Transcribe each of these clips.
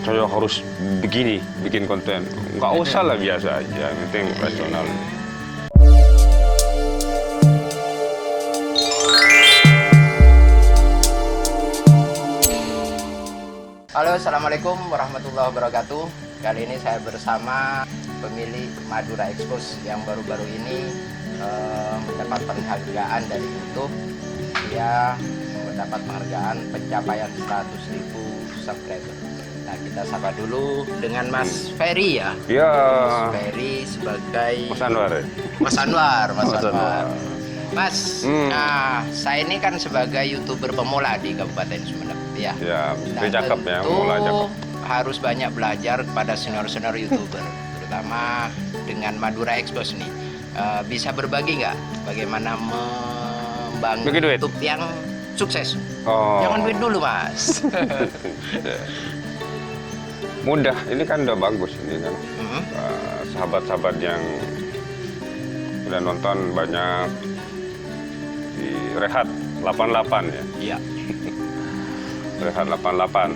saya harus begini, bikin konten. Nggak usah lah, biasa aja, yang penting rasional. Halo, Assalamualaikum warahmatullahi wabarakatuh. Kali ini saya bersama pemilik Madura Expose yang baru-baru ini mendapat penghargaan dari YouTube. Dia mendapat penghargaan pencapaian 100.000 subscriber. Nah, kita sapa dulu dengan Mas Ferry ya. Ya. Mas Ferry sebagai Mas Anwar. Mas Anwar, Mas Mas Anwar. Anwar. Mas, nah, saya ini kan sebagai YouTuber pemula di Kabupaten Sumeneb ya. Ya, Nah, dia cakep ya, tentu mulai cakep. harus banyak belajar kepada senior-senior YouTuber, terutama dengan Madura Expose nih. Bisa berbagi nggak bagaimana membangun Bagi duit. YouTube yang sukses? Oh. Jangan duit dulu, Mas. Mudah, ini kan udah bagus ini kan. Hmm. Sahabat-sahabat yang udah nonton banyak di Rehat 88 ya. Iya. Rehat 88.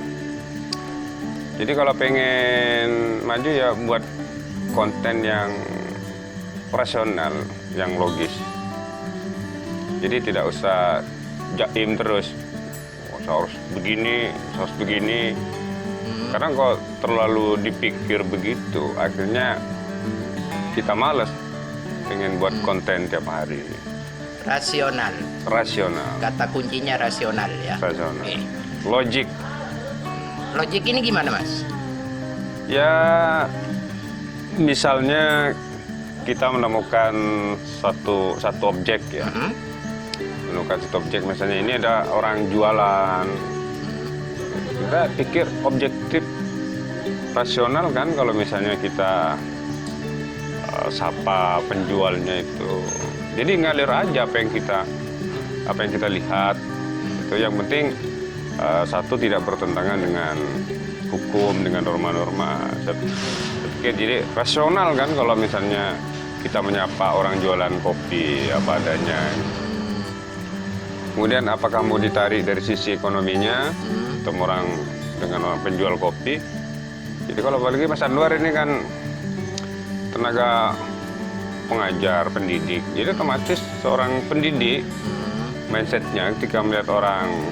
Jadi kalau pengen maju ya buat konten yang rasional, yang logis. Jadi tidak usah jaim terus. Oh, saya harus begini, saya harus begini. Karena kalau terlalu dipikir begitu, akhirnya kita males pengen buat konten tiap hari. Rasional. Rasional, Kata kuncinya rasional ya. rasional. Oke. Logik. Logik ini gimana, Mas? Ya, misalnya kita menemukan satu objek ya. Hmm. Menemukan satu objek, misalnya ini ada orang jualan. Kita pikir objektif, rasional kan kalau misalnya kita sapa penjualnya itu. Jadi ngalir aja apa yang kita lihat. Itu yang penting satu tidak bertentangan dengan hukum, dengan norma-norma. Saya pikir jadi rasional kan kalau misalnya kita menyapa orang jualan kopi apa adanya. Kemudian apakah mau ditarik dari sisi ekonominya, atau orang dengan orang penjual kopi. Jadi kalau apalagi Mas Anwar ini kan tenaga pengajar, pendidik. Jadi otomatis seorang pendidik mindsetnya ketika melihat orang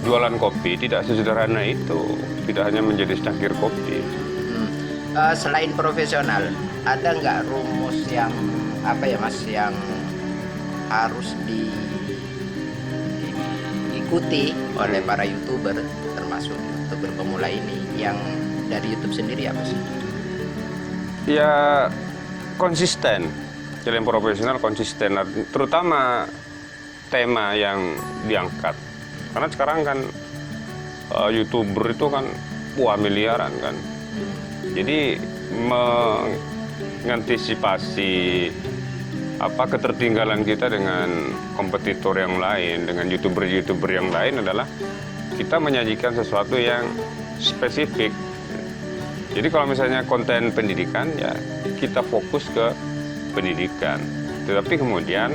jualan kopi tidak sesederhana itu, tidak hanya menjadi secangkir kopi. Selain profesional, ada nggak rumus yang apa ya, Mas, yang harus diikuti oleh para YouTuber, termasuk YouTuber pemula ini, yang dari YouTube sendiri apa sih? Ya konsisten, jalan profesional konsisten, terutama tema yang diangkat. Karena sekarang kan YouTuber itu kan miliaran kan. Jadi mengantisipasi ketertinggalan kita dengan kompetitor yang lain, dengan YouTuber yang lain adalah kita menyajikan sesuatu yang spesifik. Jadi kalau misalnya konten pendidikan ya kita fokus ke pendidikan. Tetapi kemudian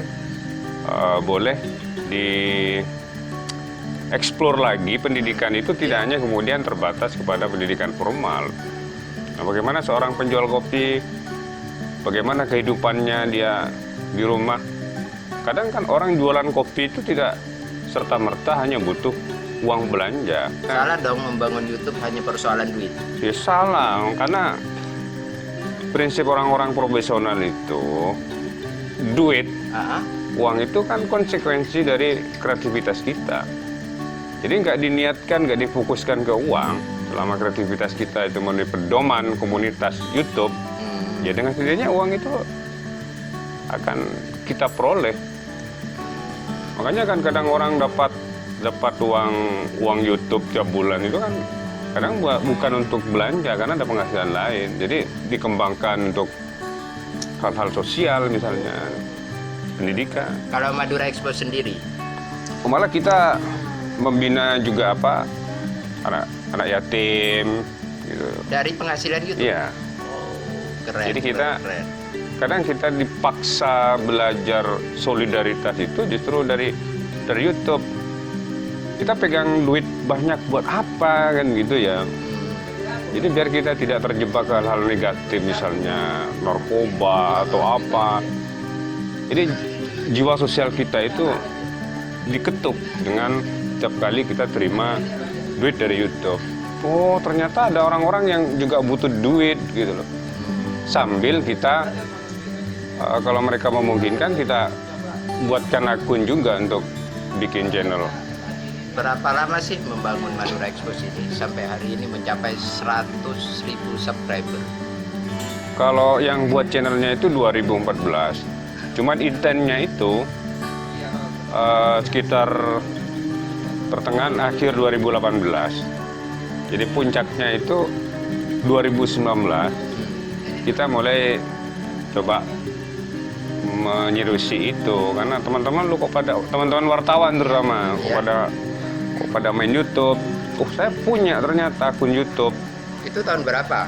boleh explore lagi pendidikan itu tidak hanya kemudian terbatas kepada pendidikan formal. Nah, bagaimana seorang penjual kopi, bagaimana kehidupannya dia di rumah. Kadang kan orang jualan kopi itu tidak serta-merta hanya butuh uang belanja. Salah dong membangun YouTube hanya persoalan duit. Ya salah, karena prinsip orang-orang profesional itu duit, uang itu kan konsekuensi dari kreativitas kita. Jadi nggak diniatkan, nggak difokuskan ke uang. Selama kreativitas kita itu menjadi pedoman komunitas YouTube, ya dengan sendirinya uang itu akan kita peroleh. Makanya kan kadang orang dapat uang YouTube tiap bulan itu kan kadang bukan untuk belanja karena ada penghasilan lain. Jadi dikembangkan untuk hal-hal sosial misalnya, pendidikan. Kalau Madura Expose sendiri? Malah kita membina juga anak yatim gitu. Dari penghasilan YouTube? Iya. Oh, keren. Jadi kita keren. kadang kita dipaksa belajar solidaritas itu justru dari YouTube. Kita pegang duit banyak buat apa kan gitu ya. Jadi biar kita tidak terjebak ke hal-hal negatif, misalnya narkoba atau apa. Jadi jiwa sosial kita itu diketuk dengan setiap kali kita terima duit dari YouTube. Oh, ternyata ada orang-orang yang juga butuh duit gitu loh. Sambil kita kalau mereka memungkinkan, kita buatkan akun juga untuk bikin channel. Berapa lama sih membangun Madura Expos ini sampai hari ini mencapai 100.000 subscriber? Kalau yang buat channelnya itu 2014, cuman intentnya itu sekitar pertengahan akhir 2018. Jadi puncaknya itu 2019 kita mulai coba menyerusi itu, karena teman-teman teman-teman wartawan terutama kok pada main YouTube. Oh, saya punya ternyata akun YouTube. Itu tahun berapa?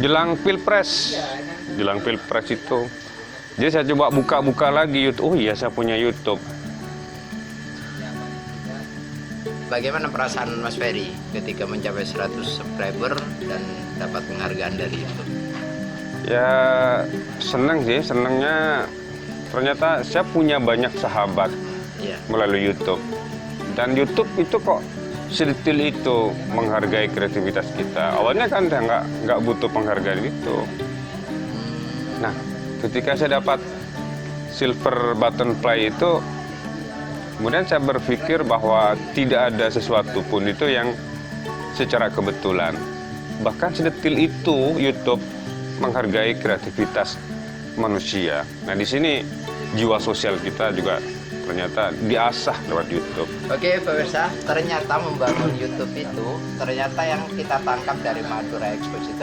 Jelang Pilpres itu. Jadi saya coba buka-buka lagi YouTube. Oh iya, saya punya YouTube. Bagaimana perasaan Mas Ferry ketika mencapai 100 subscriber dan dapat penghargaan dari YouTube? Ya seneng sih, senengnya ternyata saya punya banyak sahabat melalui YouTube. Dan YouTube itu kok sedetil itu menghargai kreativitas kita. Awalnya kan saya nggak butuh penghargaan itu. Nah, ketika saya dapat silver button play itu, kemudian saya berpikir bahwa tidak ada sesuatu pun itu yang secara kebetulan. Bahkan sedetil itu YouTube menghargai kreativitas manusia. Nah, di sini jiwa sosial kita juga ternyata diasah lewat YouTube. Oke, pemirsa, ternyata membangun YouTube itu, ternyata yang kita tangkap dari Madura Expos itu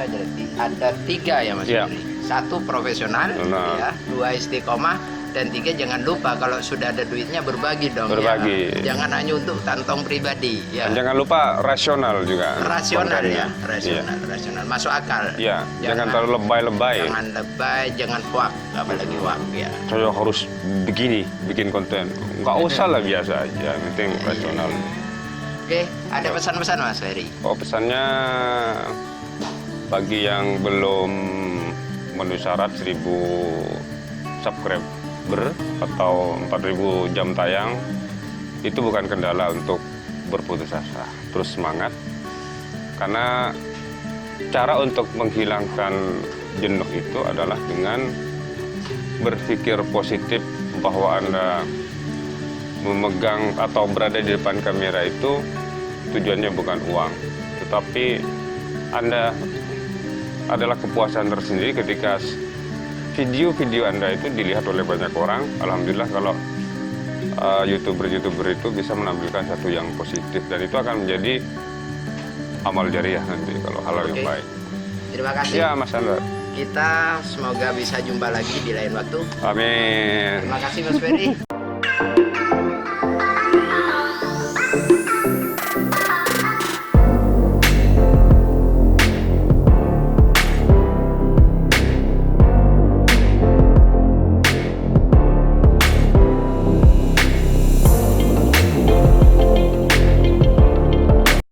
ada 3 ya Mas Ferry. 1 profesional, ya, 2 istiqomah, dan 3 jangan lupa kalau sudah ada duitnya berbagi dong. Berbagi. Ya. Jangan hanya untuk kantong pribadi. Ya. Dan jangan lupa rasional juga. Rasional kontennya. ya, rasional, masuk akal. Ya, jangan terlalu lebay-lebay. Jangan lebay, jangan hoak, apalagi hoak ya. Saya harus begini, bikin konten. Nggak usah lah, biasa aja, penting rasional. Oke, ada pesan-pesan Mas Ferry? Oh, pesannya bagi yang belum memenuhi syarat 1000 subscriber atau 4000 jam tayang, itu bukan kendala untuk berputus asa. Terus semangat, karena cara untuk menghilangkan jenuh itu adalah dengan berpikir positif bahwa Anda memegang atau berada di depan kamera itu tujuannya bukan uang, tetapi Anda adalah kepuasan tersendiri ketika video-video Anda itu dilihat oleh banyak orang. Alhamdulillah kalau YouTuber itu bisa menampilkan satu yang positif, dan itu akan menjadi amal jariah nanti kalau halal yang baik. Terima kasih. Ya, Mas Andra. Kita semoga bisa jumpa lagi di lain waktu. Amin. Terima kasih Mas Ferry.